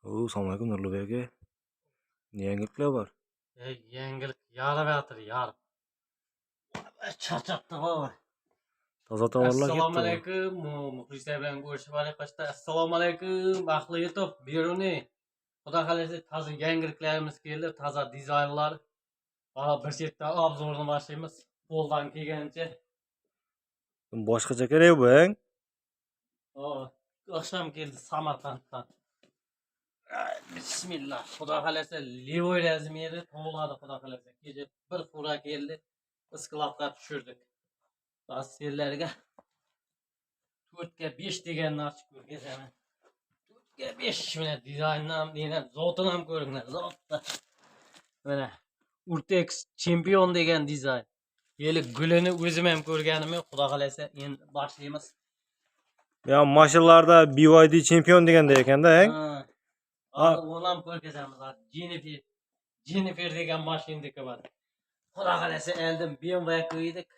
Assalomu Nurluboy aka. Yangiliklar bor. Yangilik yaramayapti, yarib. Charchatdi baba. Toza tovarlar ketdi. Assalomu alaykum. Muxlislar bilan ko'rishib olayqashda. Assalomu alaykum. Baxtli yetib, beruni. Xudo xolasa toza yangiliklarimiz keldi, toza dizaynlar. Mana bir chetda obzorni boshlaymiz. Qo'ldan kelgancha. Boshqacha kerak bu, ha? Oqshom keldi Samarqanddan. Bismillah. Xudo xolasa Levoy razmeri to'ladi, xudo xolasa. Kecha bir fura keldi. Iskilabga tushirdik. Basirlarga 4 ga 5 deganni ochib ko'rgazaman. 4 ga 5 mana dizaynni ham deyman, zotini ham ko'ringlar, zotda. Mana Urtex chempion degan dizayn. Yeli gulini o'zim ham ko'rganim yo'q, xudo xolasa endi boshlaymiz. Ya mashinalarda BYD chempion deganda ekanda, ha? Uni ham ko'rgazamiz. Jennifer degan mashinadagi bor. Xudo xolasa endi BMW qo'ydik.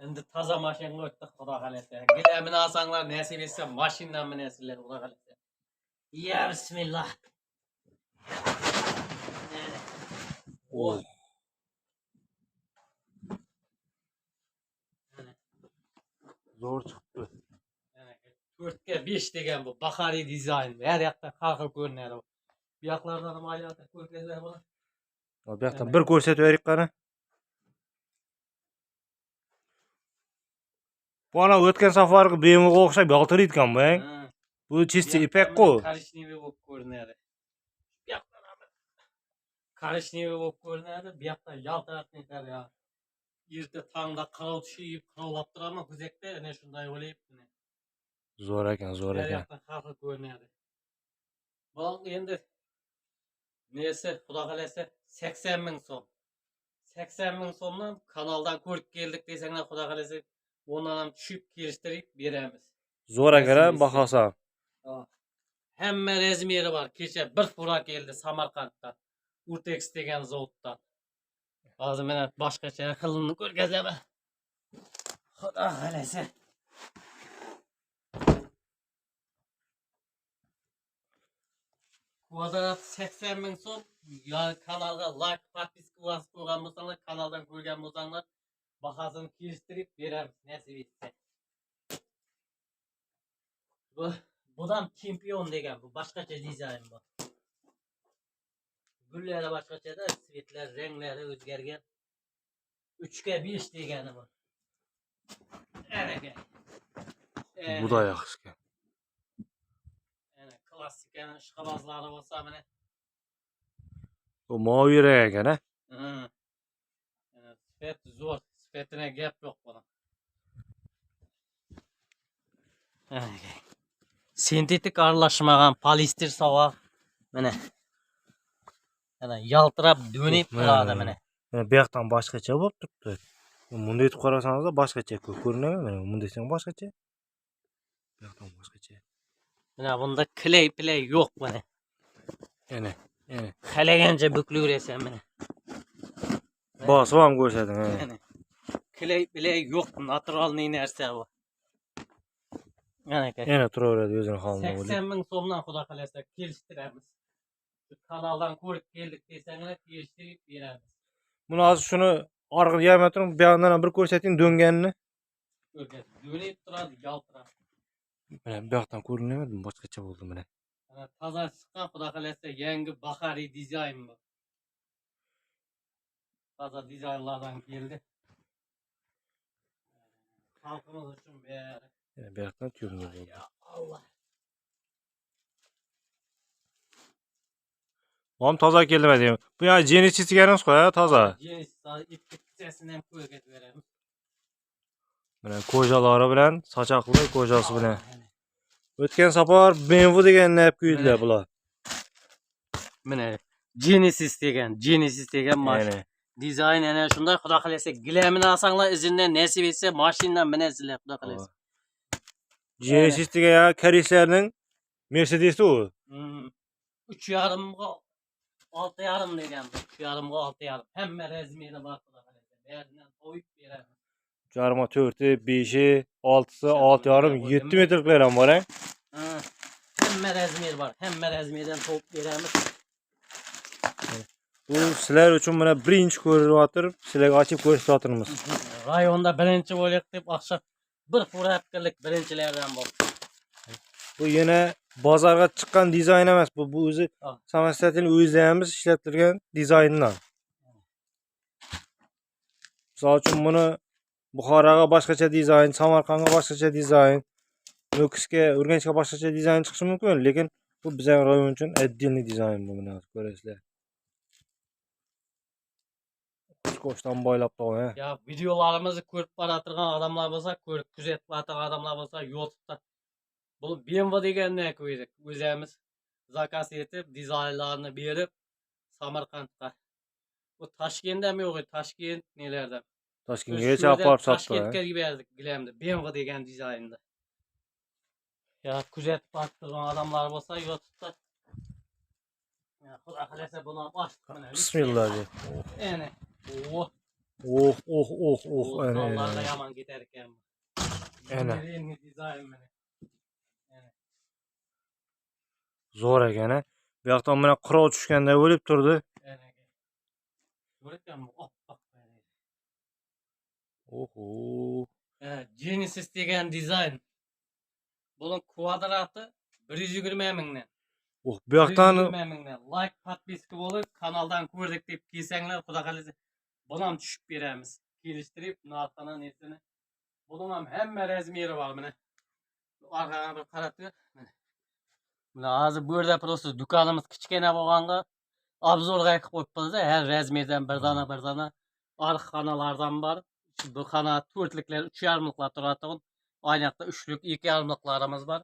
Endi toza mashinaga o'tdik, xudo xolasa. Gilamini olsanglar, nasib etsa mashinadan minasizlar, xudo xolasa. Ya bismillah. Oy. Zo'r chiqdi. 4 ga 5 degan bu bahoriy dizayn. Her yoqda har xil ko'rinadi. Bu yoqlardan ham aylantirib ko'rgazlar buni. Bu yoqdan bir ko'rsatib berik qara. Bana o'tgan safargi BMW'ga o'xshab yaltir etgan bu, Bu чисто ipak-ku. Korishniy bo'lib ko'rinadi. Bu yoqdan ham korishniy bo'lib ko'rinadi. Bu yoqdan yaltirab ketadi ya. Erta tongda qirov tushib, qirovlab turaman kuzakda, ana shunday o'layapti. Zo'r ekan, zo'r ekan. Her yoqdan har xil ko'rinadi. Bu endi nesi, xudo xolasa 80 ming so'm. 80 ming so'mdan kanaldan ko'rib keldik desanglar, xudo xolasa ondan ham tushib kelishtirib beramiz. Zo'r ekan, bahosan. Hamma razmeri bor. Kecha bir fura keldi Samarqanddan. Urtex degan zavoddan. Hozir mana boshqacha xilini ko'rgazaman. Xudo xolasa. Kvadrat 80 ming so'm. Ya kanalga like, podpiska bosib qo'ygan bo'lsanglar, kanaldan ko'rgan bo'lsanglar, bahosini kelishtirib beramiz, nasib etsa. Budan chempion degan bu boshqacha dizayn bu. Gullari boshqachada, svetlar, ranglari o'zgargan. 3 ga 5 degani bu. Bu da yaxshi ekan. Ana klassikani ishqibozlari bo'lsa mana. Bu moviroq ekan, ha? Svet zo'r, svetine gap yo'q buni. Sintetik aralashmagan polister sovoq. Mana. Ana yaltirab dönib turadi mana. Bu yoqdan boshqacha bo'lib turibdi. Bunda yetib qarasangiz boshqacha ko'rinadi, mana bunda esa boshqacha. Bu yoqdan boshqacha. Mana bunda play yo'q mana. Ana. Xalagancha buklayversan mana. Bosib ham ko'rsating, mana. Play yo'q, naturalniy narsa bu. Yana turaveradi o'zini holida. 80 ming so'mdan xudo xolasa kelishtiramiz. Kanaldan ko'rib keldik desanglar, kelishtirib beramiz. Buni hozir shuni orqaga yamay turib, bu yoqdan bir ko'rsating dönganini. Dönib turadi, yaltirab. Mana bu yoqdan ko'rinmaydi, boshqacha bo'ldi mana. Toza chiqqan, xudo xolasa yangi bahoriy dizayn bu. Toza dizaynlardan keldi. Xalqimiz uchun beri. Bu yoqdan ko'rinadi. Allah. Ham toza keldimi deyman. Bu yana Genesis deganimiz qo'ya, toza. Genesis ipkitsasini ham ko'rgatib beramiz. Mana ko'jalari bilan, sochoqli ko'jasi bilan. O'tgan safar BMW deganni olib qo'ydilar bular. Mana Genesis degan mashina. Dizayn ana shunday, xudo xolasa gilamini olsanglar, izindan nasib etsa mashinadan minasizlar, xudo xolasa. Genesis degan ya koreyslarning Mercedes'i u. 3,5 ga 6,5 degan. 3,5 ga 6,5. Hamma razmeri bor, xudo xolasa. Baridan qo'yib beramiz. 4'i, 5'i, 6'sı, 6,5, 7 metrlikler ham bor, ha? hemme razmer var. Hemme razmerden toplup beremiz. Bu sizler üçün mana birinchi ko'rib o'tirib, sizlarga ochib ko'rsatamiz. Rayonda birinchi bo'laylik deb akşam bir fura hepkilik birinchilerden bo'ldi. Bu yana bozorga chiqqan dizayn emas, bu o'zi samostoятельно o'zlarimiz ishlab turgan dizaynlar. Misol uchun buni Buxoroga boshqacha dizayn, Samarqandga boshqacha dizayn, Nukusga, Urganchga boshqacha dizayn chiqishi mumkin, lekin bu bizning rayon uchun отдельный dizayn bu mana ko'rasizlar. Qo'shdan boylab qo'ying. Ya videolarımızı ko'rib baratirgan adamlar bo'lsa, ko'rib kuzatib baratirgan adamlar bo'lsa, YouTube'da bu BMW deganni ko'ydik. O'zimiz zakaz etib, dizaynlarni berib Samarqandga. Bu Toshkentda mi yo'q, Toshkent nelerdan? Toshkentgacha olib borib sotdi. Toshkentga berdik gilamda BMW degan dizaynda. Ya kuzatib baratirgan adamlar bo'lsa, YouTube'da ya xudo xolasa buni ochdik mana. Bismillah. Ana. Oh. Ana. Onlarla yaman gider ekan. Ana. Yeni dizayn mana. Zo'r ekan, a. Bu yoqdan mana qirov tushganday bo'lib turdi. Ko'ryapsanmi? Oppoq. Oho. Genesis degan dizayn. Bunun kvadrati 120 mingdan. Bu yoqdan like, подписка bo'lib, kanaldan ko'rdik deb kelsanglar, xudo xolasa buni ham tushib beramiz. Kelishtirib, narxini nesini. Bunun ham hamma razmeri var mana. Arqaga bir qarab tur. Mana hozir bu yerda просто dukanimiz kichkina bo'lganga obzorga qilib qo'yibmiz. Har razmerdan bir dona arq xonalardan bor. Bu xona 4liklar, 3,5liklar turadi. Aynaqda 3lik, 2,5liklarimiz var.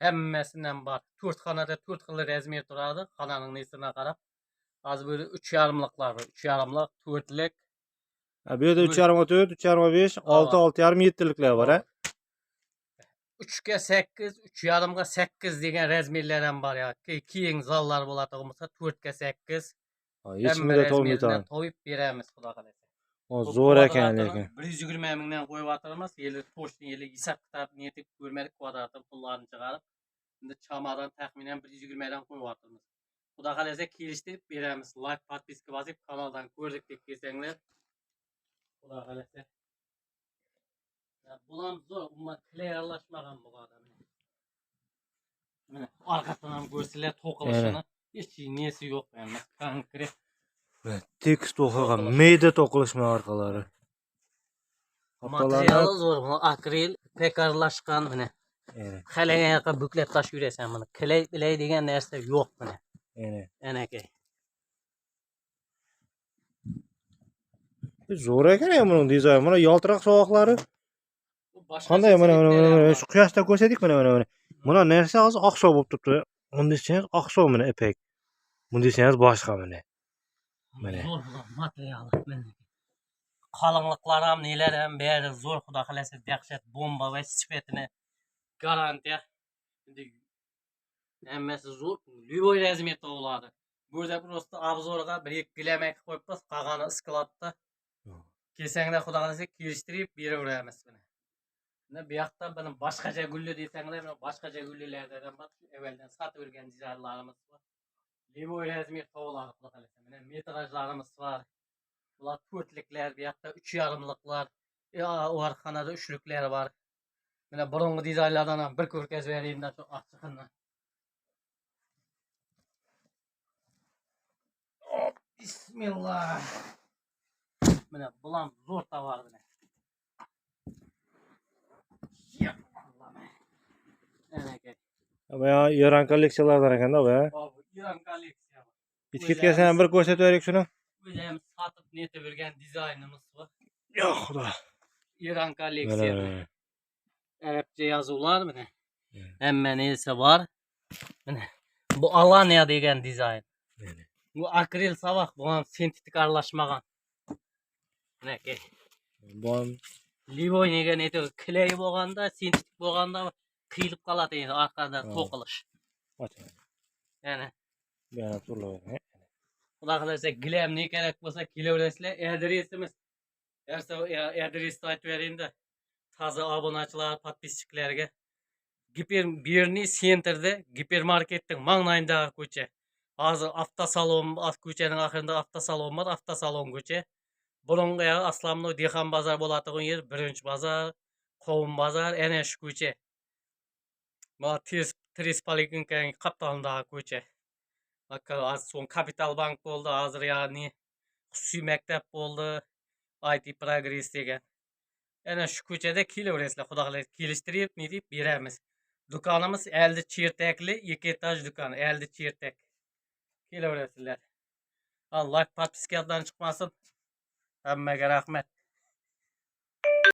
Hammasidan bor. 4 xonada 4 xil razmer turadi. Xonaning nesine qarab. Hozir böyle 3,5liklar var. 3,5lik, 4lik. Bu yerda 3,4, 3,5, 6, 6,5, 7liklar var, ha. 3'ga 8, 3,5'ga 8 degan razmerlardan bor ya. Keyin zallar bo'ladi bo'lsa 4'ga 8. Hechimda to'lmaydi. To'yib beramiz, xudo xolasa. Zo'r ekan lekin. 120 mingdan qo'yib o'tiramiz. Yili to'shni yili hisob kitob niyetib ko'rmadik kvadratini pullarni chiqarib. Endi chamadan taxminan 120 dan qo'yib o'tiramiz. Xudo xolasa kelishtirib beramiz. Like, подписка bosib kanaldan ko'rdik deb kelsanglar. Xudo xolasa. Bular zo'r, umuman clearlashmagan bu odam. Mana orqasidan ham ko'rsizlar to'qilishini. Hech nesi yo'q emas, konkret. Tekst o'qigan, meyda to'qilishma orqalari. Materiali zo'r, bu akril, pekarlashgan mana. Xalayaqa buklab tashib yurasan buni. Kley degan narsa yo'q mana. Ana aka. Zo'r ekan buning dizayni. Mana yaltiroq sovoqlari. Qanday mana shu quyoshda ko'rsadik mana. Buna narsa hozir oqshov bo'lib turibdi. Unda desangiz oqshov mana ipek. Bunda desangiz boshqa mana. Mana. Zo'r materiali mana. Qalinliqlar ham nelar ham bari zo'r, xudo xolasa dahshat bomba va sifatini garantiya. Endi hammasi zo'r. Любой razmer topiladi. Burada просто obzorga bir ikki gilamak qo'yibmiz, qolgani skladda. Kelsanglar xudo xolasa kelishtirib beraveramiz buni. Bu yoqda buni boshqacha gulli desanglar, boshqacha gullilardan bor. Evveldan sotib yurgan dizaynlarimiz bor. Любой razmer topiladi, xudo xolasa. Mana metrajlarimiz var. Bular 4liklar, bu yoqda 3,5liklar, orqanada 3liklar var. Mana burungi dizaynlardan ham bir ko'rkazib berayinda shu ochiqini. Bismillah. Mana bular zo'r tovar mana. Bu İran kolleksiyalardan ekanda bu. Bu İran kolleksiya. İçkitga bir ko'rsatib berik shuni. O'zimiz sotib netib yurgan dizaynimiz bor. Yo'q, xudo. İran kolleksiya. Arabcha yozuvlar mana. Hamma narsa bor. Mana bu Alanya degan dizayn. Bu akril savoq, bu ham sintetik aralashmagan. Mana aka. Bu ham Livoy degan aytib, kley bo'lganda, sintetik bo'lganda qiyilib qoladi endi orqada to'qilish. Yana. Yana turlar. Xudo xolasa gilam ne kerak bo'lsa kelaverasizlar. Adresimiz. Adresni aytib berayinda. Toza obunachilar, подписчикlarga Birni sentrde gipermarketning mаңнайындағы көче. Hazır avtosalon, ko'chaning oxirida avtosalon bor, avtosalon ko'cha. Burungi aslamno dehqon bozor bo'ladigan yer, birinchi bozor, qovun bozor, ana shu ko'cha. Ma tris poliklinikaning qaptalındagi ko'cha. Az so'ng Kapital Bank bo'ldi, hozir ya'ni xususiy maktab bo'ldi, IT Progress degan. Ana shu ko'chada kelaverasizlar, xudo xohlasa kelishtirib, ne deb beramiz. Do'konimiz 50 chertakli, 2 etaj do'kon, 50 chertak. Kelaverasizlar. Allah podpiskadan chiqmasin. Hammaga rahmat.